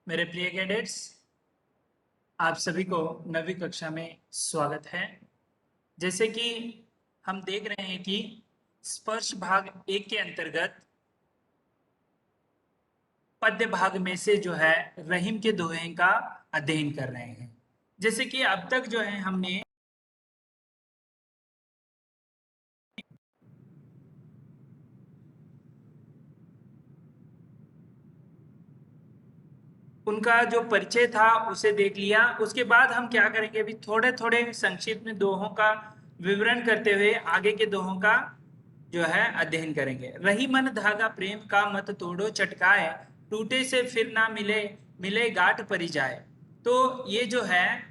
मेरे प्रिय कैडेट्स, आप सभी को नवीं कक्षा में स्वागत है। जैसे कि हम देख रहे हैं कि स्पर्श भाग एक के अंतर्गत पद्य भाग में से जो है रहीम के दोहे का अध्ययन कर रहे हैं। जैसे कि अब तक जो है हमने उनका जो परिचय था उसे देख लिया। उसके बाद हम क्या करेंगे, अभी थोड़े थोड़े संक्षिप्त में दोहों का विवरण करते हुए आगे के दोहों का जो है अध्ययन करेंगे। रही मन धागा प्रेम का मत तोड़ो चटकाए, टूटे से फिर ना मिले, मिले गांठ परी जाए। तो ये जो है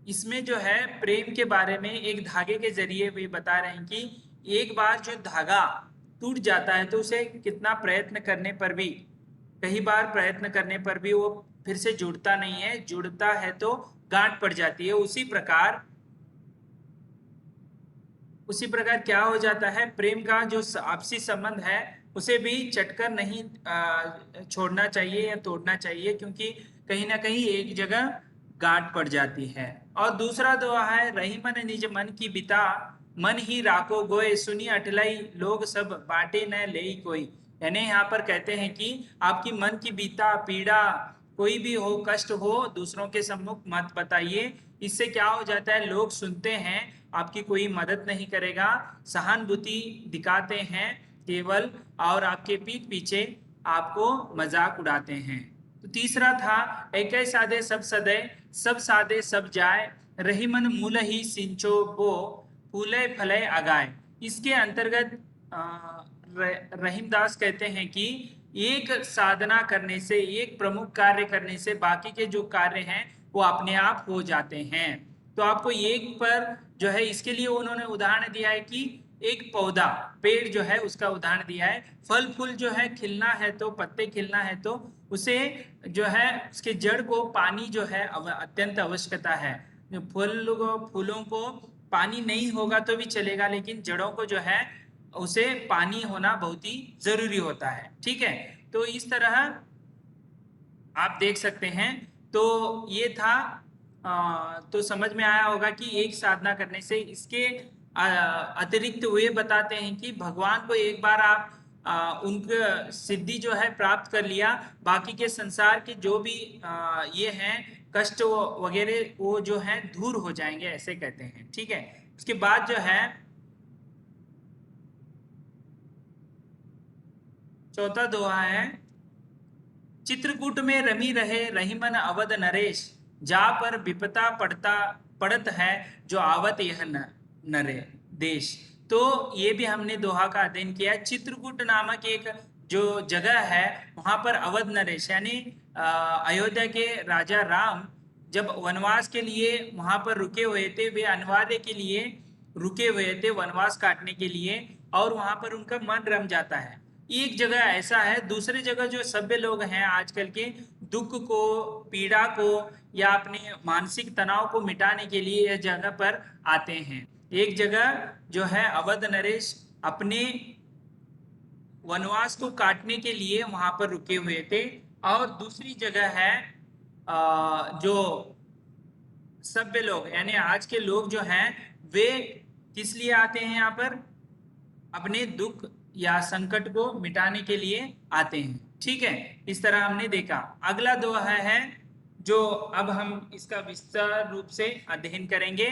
इसमें जो है प्रेम के बारे में एक धागे के जरिए वे बता रहे हैं कि एक बार जो धागा टूट जाता है तो उसे कितना प्रयत्न करने पर भी, कई बार प्रयत्न करने पर भी वो फिर से जुड़ता नहीं है, जुड़ता है तो गांठ पड़ जाती है। उसी प्रकार क्या हो जाता है, प्रेम का जो आपसी संबंध है उसे भी चटकर नहीं छोड़ना चाहिए या तोड़ना चाहिए, क्योंकि कहीं ना कहीं एक जगह गांठ पड़ जाती है। और दूसरा दुआ है, रही मन निज मन की बिता, मन ही राखो गोए, सुनी अटलाई लोग सब बांटे न ले कोई। यानी यहाँ पर कहते हैं कि आपकी मन की बीता पीड़ा कोई भी हो, कष्ट हो, दूसरों के सम्मुख मत बताइए। इससे क्या हो जाता है, लोग सुनते हैं, आपकी कोई मदद नहीं करेगा, सहानुभूति दिखाते हैं केवल, और आपके पीठ पीछे आपको मजाक उड़ाते हैं। तो तीसरा था, एक साधे सब सदे, सब साधे सब जाए, रही मन मूल ही सिंचो बो, फूले फले अगाए। इसके अंतर्गत रहीमदास कहते हैं कि एक साधना करने से, एक प्रमुख कार्य करने से बाकी के जो कार्य हैं वो अपने आप हो जाते हैं। तो आपको एक पर जो है, इसके लिए उन्होंने उदाहरण दिया है कि एक पौधा, पेड़ जो है उसका उदाहरण दिया है। फल फूल जो है खिलना है तो, पत्ते खिलना है तो उसे जो है उसके जड़ को पानी जो है अत्यंत आवश्यकता है। फूलों को पानी नहीं होगा तो भी चलेगा, लेकिन जड़ों को जो है उसे पानी होना बहुत ही जरूरी होता है। ठीक है, तो इस तरह आप देख सकते हैं। तो ये था, तो समझ में आया होगा कि एक साधना करने से, इसके अतिरिक्त वे बताते हैं कि भगवान को एक बार आप उनका सिद्धि जो है प्राप्त कर लिया, बाकी के संसार के जो भी ये हैं कष्ट वगैरह वो जो है दूर हो जाएंगे, ऐसे कहते हैं। ठीक है, उसके बाद जो है चौथा दोहा है, चित्रकूट में रमी रहे रहीमन अवध नरेश, जा पर विपता पड़त है, जो आवत यह नरे देश। तो ये भी हमने दोहा का अध्ययन किया। चित्रकूट नामक एक जो जगह है, वहां पर अवध नरेश यानी अयोध्या के राजा राम जब वनवास के लिए वहां पर रुके हुए थे, वे अनिवार्य के लिए रुके हुए थे वनवास काटने के लिए, और वहां पर उनका मन रम जाता है। एक जगह ऐसा है, दूसरी जगह जो सभ्य लोग हैं आजकल के, दुख को, पीड़ा को या अपने मानसिक तनाव को मिटाने के लिए यह जगह पर आते हैं। एक जगह जो है अवध नरेश अपने वनवास को काटने के लिए वहां पर रुके हुए थे, और दूसरी जगह है जो सभ्य लोग यानी आज के लोग जो हैं, वे किस लिए आते हैं यहाँ पर, अपने दुख या संकट को मिटाने के लिए आते हैं। ठीक है, इस तरह हमने देखा। अगला दोहा है जो अब हम इसका विस्तार रूप से अध्ययन करेंगे।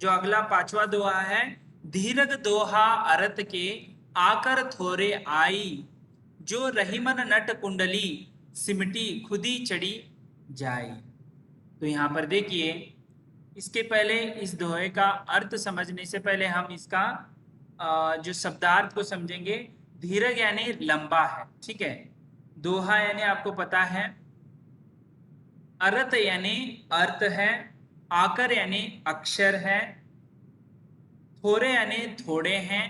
जो अगला पांचवा दोहा है, धीरज दोहा अरत के, आकर थोरे आई, जो रहीमन नट कुंडली, सिमटी खुदी चढ़ी जाए। तो यहाँ पर देखिए, इसके पहले इस दोहे का अर्थ समझने से पहले हम इसका जो शब्दार्थ को समझेंगे। धीरज यानी लंबा है, ठीक है। दोहा यानी आपको पता है, अर्थ यानी अर्थ है, आकर यानी अक्षर है, थोड़े यानी थोड़े हैं,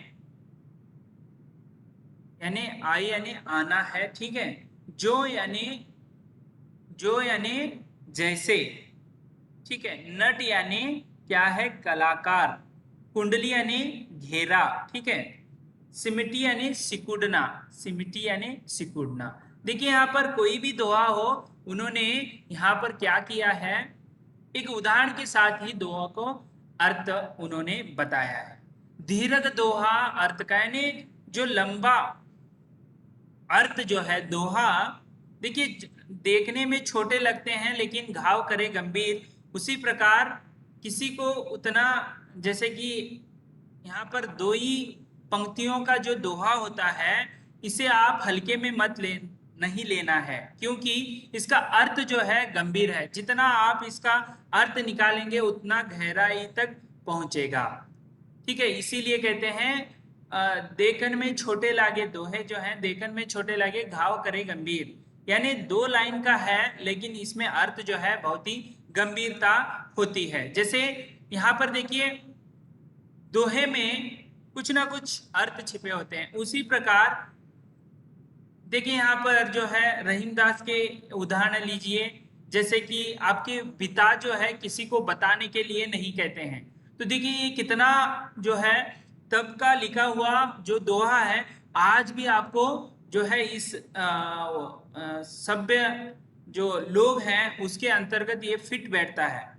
यानी आई यानी आना है, ठीक है। जो यानी जैसे, ठीक है। नट यानी क्या है, कलाकार। कुंडली यानी घेरा, ठीक है। सिमटी यानी सिकुड़ना, सिमटी यानी सिकुड़ना। देखिए यहाँ पर कोई भी दोहा हो, उन्होंने यहाँ पर क्या किया है, एक उदाहरण के साथ ही दोहा को अर्थ उन्होंने बताया है। दीर्घ दोहा अर्थ का यानी जो लंबा अर्थ जो है दोहा, देखिए देखने में छोटे लगते हैं लेकिन घाव करे गंभीर, उसी प्रकार किसी को उतना, जैसे कि यहाँ पर दो ही पंक्तियों का जो दोहा होता है, इसे आप हल्के में मत ले, नहीं लेना है, क्योंकि इसका अर्थ जो है गंभीर है। जितना आप इसका अर्थ निकालेंगे उतना गहराई तक पहुंचेगा। ठीक है, इसीलिए कहते हैं देखन में छोटे लागे दोहे जो हैं, देखन में छोटे लागे घाव करे गंभीर, यानी दो लाइन का है लेकिन इसमें अर्थ जो है बहुत ही गंभीरता होती है। जैसे यहाँ पर देखिए दोहे में कुछ ना कुछ अर्थ छिपे होते हैं, उसी प्रकार देखिए यहाँ पर जो है रहीमदास के उदाहरण लीजिए। जैसे कि आपके पिता जो है किसी को बताने के लिए नहीं कहते हैं, तो देखिए ये कितना जो है तब का लिखा हुआ जो दोहा है, आज भी आपको जो है इस सभ्य जो लोग हैं उसके अंतर्गत ये फिट बैठता है।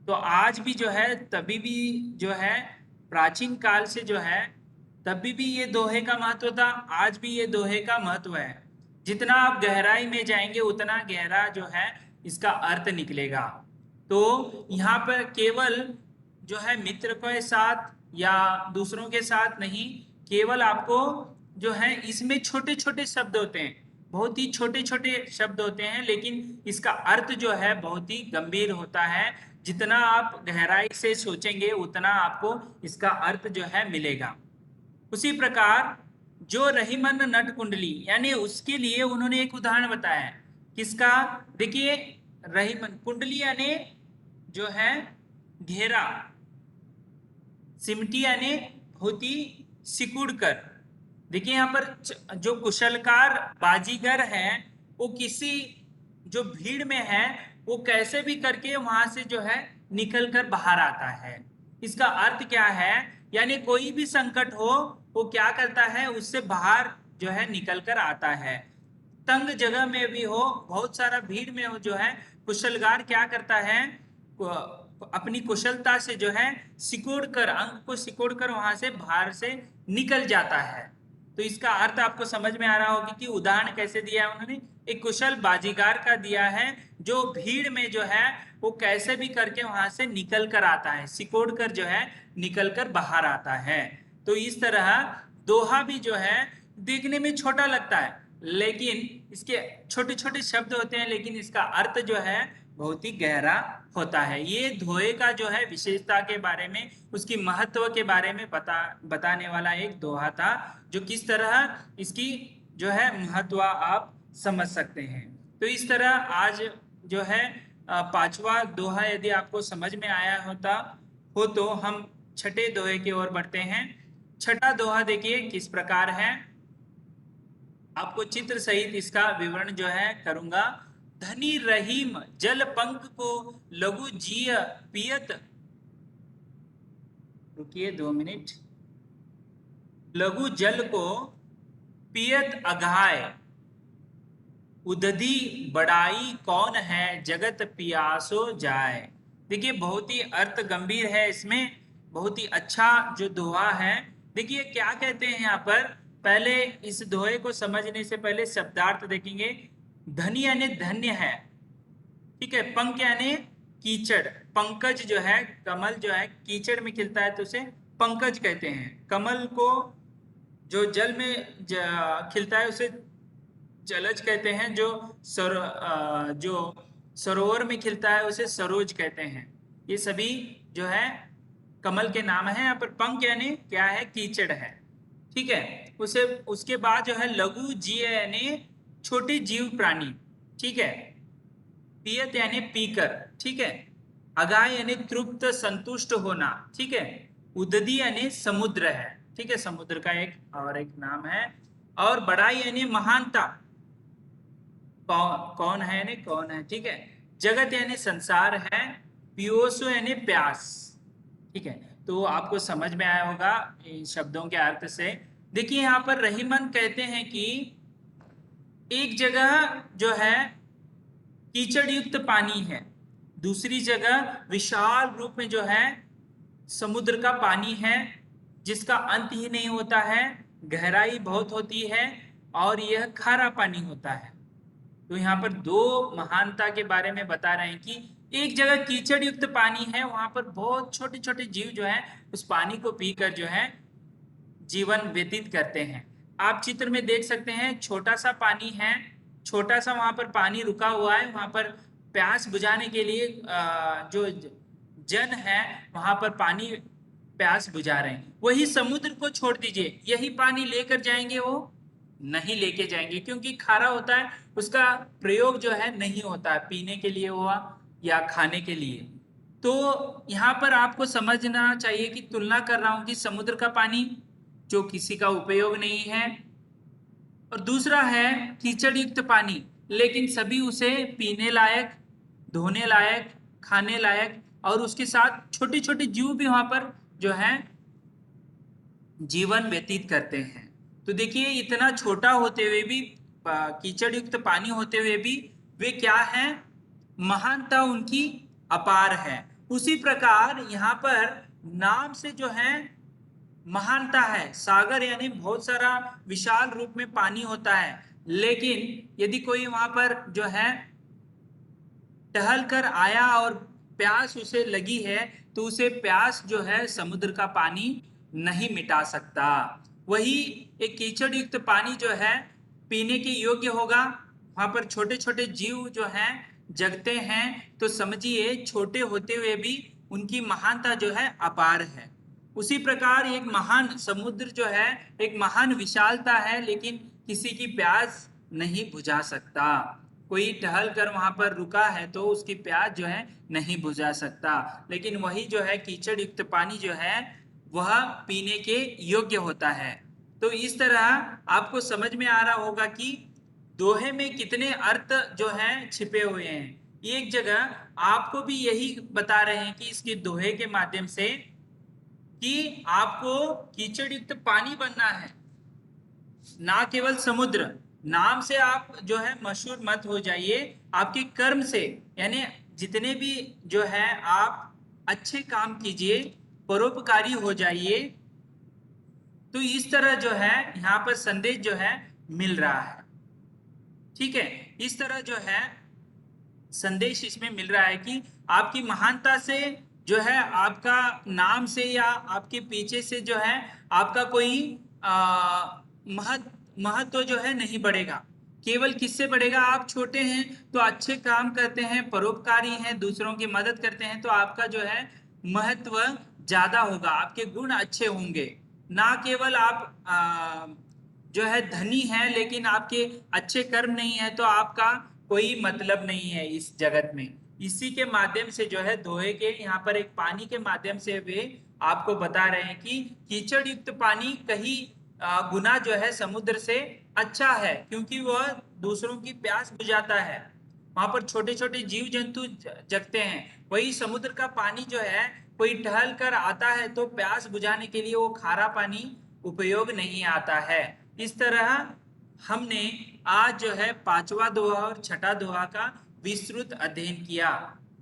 तो आज भी जो है, तभी भी जो है प्राचीन काल से जो है तभी भी ये दोहे का महत्व था, आज भी ये दोहे का महत्व है। जितना आप गहराई में जाएंगे उतना गहरा जो है इसका अर्थ निकलेगा। तो यहाँ पर केवल जो है मित्र के साथ या दूसरों के साथ नहीं, केवल आपको जो है इसमें छोटे छोटे शब्द होते हैं, बहुत ही छोटे छोटे शब्द होते हैं, लेकिन इसका अर्थ जो है बहुत ही गंभीर होता है। जितना आप गहराई से सोचेंगे उतना आपको इसका अर्थ जो है मिलेगा। उसी प्रकार जो रहीमन नट कुंडली, यानी उसके लिए उन्होंने एक उदाहरण बताया है। किसका? देखिए रहीमन कुंडली यानी जो है घेरा, सिमटी यानी बहुत ही सिकुड़ कर। देखिए यहाँ पर जो कुशलकार बाजीगर है वो किसी जो भीड़ में है वो कैसे भी करके वहां से जो है निकल कर बाहर आता है। इसका अर्थ क्या है, यानी कोई भी संकट हो वो क्या करता है, उससे बाहर जो है निकल कर आता है। तंग जगह में भी हो, बहुत सारा भीड़ में हो, जो है कुशलकार क्या करता है, अपनी कुशलता से जो है सिकोड़ कर, अंक को सिकोड़ कर वहां से बाहर से निकल जाता है। तो इसका अर्थ आपको समझ में आ रहा होगा कि उदाहरण कैसे दिया है उन्होंने, एक कुशल बाजीगर का दिया है जो भीड़ में जो है वो कैसे भी करके वहां से निकल कर आता है, सिकोड़ कर जो है निकल कर बाहर आता है। तो इस तरह दोहा भी जो है देखने में छोटा लगता है, लेकिन इसके छोटे छोटे शब्द होते हैं, लेकिन इसका अर्थ जो है बहुत ही गहरा होता है। ये दोहे का जो है विशेषता के बारे में, उसकी महत्व के बारे में बताने वाला एक दोहा था, जो किस तरह इसकी जो है महत्व आप समझ सकते हैं। तो इस तरह आज जो है पांचवा दोहा यदि आपको समझ में आया होता हो तो हम छठे दोहे की ओर बढ़ते हैं। छठा दोहा देखिए किस प्रकार है, आपको चित्र सहित इसका विवरण जो है करूंगा। धनी रहीम जल पंख को लघु जिय पियत, रुकिए 2 मिनट, लघु जल को पियत अघाय, उदधी बड़ाई कौन है जगत पियासो जाए। देखिए बहुत ही अर्थ गंभीर है, इसमें बहुत ही अच्छा जो दोहा है। देखिए क्या कहते हैं यहाँ पर, पहले इस दोहे को समझने से पहले शब्दार्थ देखेंगे। धनी यानी धन्य है, ठीक है। पंख यानी कीचड़, पंकज जो है, कमल जो है कीचड़ में खिलता है तो उसे पंकज कहते हैं। कमल को जो जल में खिलता है उसे जलज कहते हैं, जो सरोवर में खिलता है उसे सरोज कहते हैं। ये सभी जो है कमल के नाम है। यहाँ पर पंख यानी क्या है, कीचड़ है, ठीक है। उसे उसके बाद जो है लघु जीव यानी छोटे जीव प्राणी, ठीक है। पियत यानी पीकर, ठीक है। अगाय यानी तृप्त संतुष्ट होना, ठीक है। उदधी यानी समुद्र है, ठीक है, समुद्र का एक नाम है। और बड़ाई यानी महानता, कौन है यानी कौन है, ठीक है। जगत यानी संसार है। पियोसो यानी प्यास, ठीक है। तो आपको समझ में आया होगा इन शब्दों के अर्थ से। देखिए यहाँ पर रहीमन कहते हैं कि एक जगह जो है कीचड़ युक्त पानी है, दूसरी जगह विशाल रूप में जो है समुद्र का पानी है, जिसका अंत ही नहीं होता है, गहराई बहुत होती है और यह खारा पानी होता है। तो यहाँ पर दो महानता के बारे में बता रहे हैं कि एक जगह कीचड़ युक्त पानी है, वहां पर बहुत छोटे छोटे जीव जो है उस पानी को पीकर जो है जीवन व्यतीत करते हैं। आप चित्र में देख सकते हैं, छोटा सा पानी है, छोटा सा वहां पर पानी रुका हुआ है, वहां पर प्यास बुझाने के लिए जो जन है वहां पर पानी प्यास बुझा रहे हैं। वही समुद्र को छोड़ दीजिए, यही पानी लेकर जाएंगे वो नहीं लेके जाएंगे, क्योंकि खारा होता है, उसका प्रयोग जो है नहीं होता है पीने के लिए हुआ या खाने के लिए। तो यहाँ पर आपको समझना चाहिए कि तुलना कर रहा हूं कि समुद्र का पानी जो किसी का उपयोग नहीं है, और दूसरा है कीचड़ युक्त पानी, लेकिन सभी उसे पीने लायक, धोने लायक, खाने लायक, और उसके साथ छोटे छोटे जीव भी वहां पर जो है जीवन व्यतीत करते हैं। तो देखिए इतना छोटा होते हुए भी, कीचड़ युक्त पानी होते हुए भी वे क्या है, महानता उनकी अपार है। उसी प्रकार यहाँ पर नाम से जो है महानता है, सागर यानी बहुत सारा विशाल रूप में पानी होता है, लेकिन यदि कोई वहां पर जो है टहल कर आया और प्यास उसे लगी है, तो उसे प्यास जो है समुद्र का पानी नहीं मिटा सकता। वही एक कीचड़ युक्त पानी जो है पीने के योग्य होगा, वहां पर छोटे छोटे जीव जो हैं जगते हैं, तो समझिए छोटे होते हुए भी उनकी महानता जो है अपार है। उसी प्रकार एक महान समुद्र जो है एक महान विशालता है, लेकिन किसी की प्यास नहीं बुझा सकता। कोई टहल कर वहां पर रुका है तो उसकी प्यास जो है नहीं बुझा सकता, लेकिन वही जो है कीचड़ युक्त पानी जो है वह पीने के योग्य होता है। तो इस तरह आपको समझ में आ रहा होगा कि दोहे में कितने अर्थ जो हैं छिपे हुए हैं। एक जगह आपको भी यही बता रहे हैं कि इसके दोहे के माध्यम से कि आपको कीचड़ युक्त पानी बनना है, ना केवल समुद्र। नाम से आप जो है मशहूर मत हो जाइए, आपके कर्म से, यानी जितने भी जो है आप अच्छे काम कीजिए, परोपकारी हो जाइए। तो इस तरह जो है यहाँ पर संदेश जो है मिल रहा है। ठीक है, इस तरह जो है संदेश इसमें मिल रहा है कि आपकी महानता से जो है आपका नाम से या आपके पीछे से जो है आपका कोई महत्व जो है नहीं बढ़ेगा। केवल किससे बढ़ेगा, आप छोटे हैं तो अच्छे काम करते हैं, परोपकारी हैं, दूसरों की मदद करते हैं, तो आपका जो है महत्व ज्यादा होगा, आपके गुण अच्छे होंगे। ना केवल आप जो है धनी है लेकिन आपके अच्छे कर्म नहीं है, तो आपका कोई मतलब नहीं है इस जगत में। इसी के माध्यम से जो है दोहे के यहाँ पर एक पानी के माध्यम से वे आपको बता रहे हैं कि कीचड़ युक्त पानी कहीं गुना जो है समुद्र से अच्छा है, क्योंकि वह दूसरों की प्यास बुझाता है, वहां पर छोटे छोटे जीव जंतु जगते हैं। वही समुद्र का पानी जो है कोई टहल कर आता है तो प्यास बुझाने के लिए वो खारा पानी उपयोग नहीं आता है। इस तरह हमने आज जो है पांचवा दोहा और छठा दोहा का विस्तृत अध्ययन किया।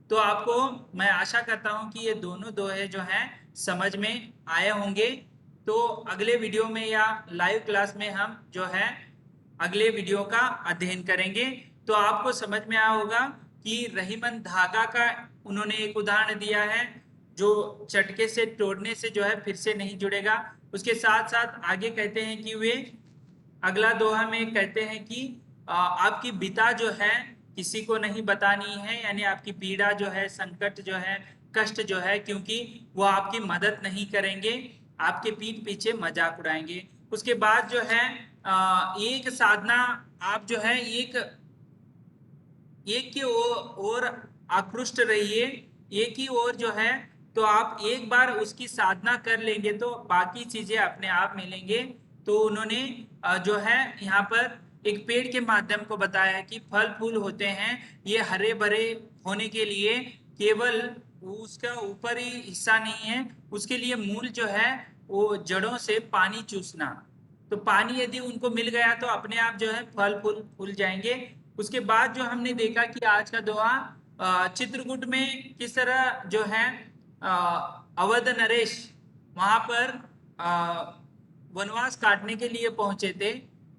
तो आपको मैं आशा करता हूं कि ये दोनों दोहे जो हैं समझ में आए होंगे। तो अगले वीडियो में या लाइव क्लास में हम जो है अगले वीडियो का अध्ययन करेंगे। तो आपको समझ में आया होगा कि रहीमन धागा का उन्होंने एक उदाहरण दिया है, जो चटके से तोड़ने से जो है फिर से नहीं जुड़ेगा। उसके साथ साथ आगे कहते हैं कि वे अगला दोहा में कहते हैं कि आपकी बिता जो है किसी को नहीं बतानी है, यानी आपकी पीड़ा जो है, संकट जो है, कष्ट जो है, क्योंकि वो आपकी मदद नहीं करेंगे, आपके पीठ पीछे मजाक उड़ाएंगे। उसके बाद जो है एक साधना, आप जो है एक एक की ओर आकृष्ट रहिए, एक ही ओर जो है, तो आप एक बार उसकी साधना कर लेंगे तो बाकी चीजें अपने आप मिलेंगे। तो उन्होंने जो है यहाँ पर एक पेड़ के माध्यम को बताया है कि फल फूल होते हैं, ये हरे भरे होने के लिए केवल उसका ऊपरी हिस्सा नहीं है, उसके लिए मूल जो है वो जड़ों से पानी चूसना, तो पानी यदि उनको मिल गया तो अपने आप जो है फल फूल फूल जाएंगे। उसके बाद जो हमने देखा कि आज का दोहा चित्रकूट में किस तरह जो है अ, अवध नरेश वहां पर वनवास काटने के लिए पहुंचे थे।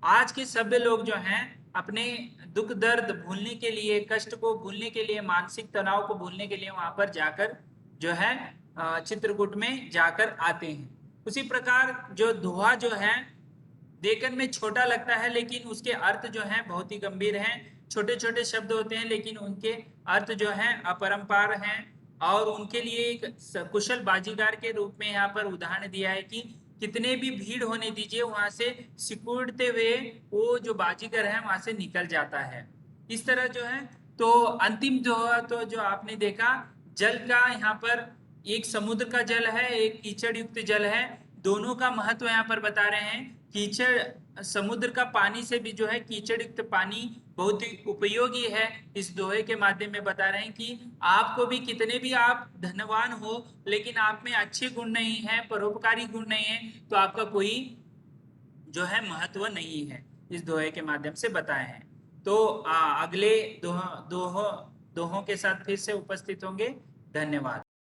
आज के सभ्य लोग जो हैं अपने दुख दर्द भूलने के लिए, कष्ट को भूलने के लिए, मानसिक तनाव को भूलने के लिए वहां पर जाकर जो है चित्रकूट में जाकर आते हैं। उसी प्रकार जो दोहा जो है देखने में छोटा लगता है लेकिन उसके अर्थ जो हैं बहुत ही गंभीर हैं। छोटे छोटे शब्द होते हैं लेकिन उनके अर्थ जो हैं अपरंपार हैं। और उनके लिए एक कुशल बाजीगर के रूप में यहाँ पर उदाहरण दिया है कि कितने भी भीड़ होने दीजिए, वहां से सिकुड़ते हुए वो जो बाजीगर है वहां से निकल जाता है। इस तरह जो है तो अंतिम जो है तो जो आपने देखा जल का यहाँ पर एक समुद्र का जल है, एक कीचड़ युक्त जल है। दोनों का महत्व यहाँ पर बता रहे हैं। कीचड़ समुद्र का पानी से भी जो है कीचड़ युक्त पानी बहुत ही उपयोगी है। इस दोहे के माध्यम में बता रहे हैं कि आपको भी कितने भी आप धनवान हो लेकिन आप में अच्छे गुण नहीं है, परोपकारी गुण नहीं है, तो आपका कोई जो है महत्व नहीं है। इस दोहे के माध्यम से बताए हैं। तो अगले दोहों के साथ फिर से उपस्थित होंगे। धन्यवाद।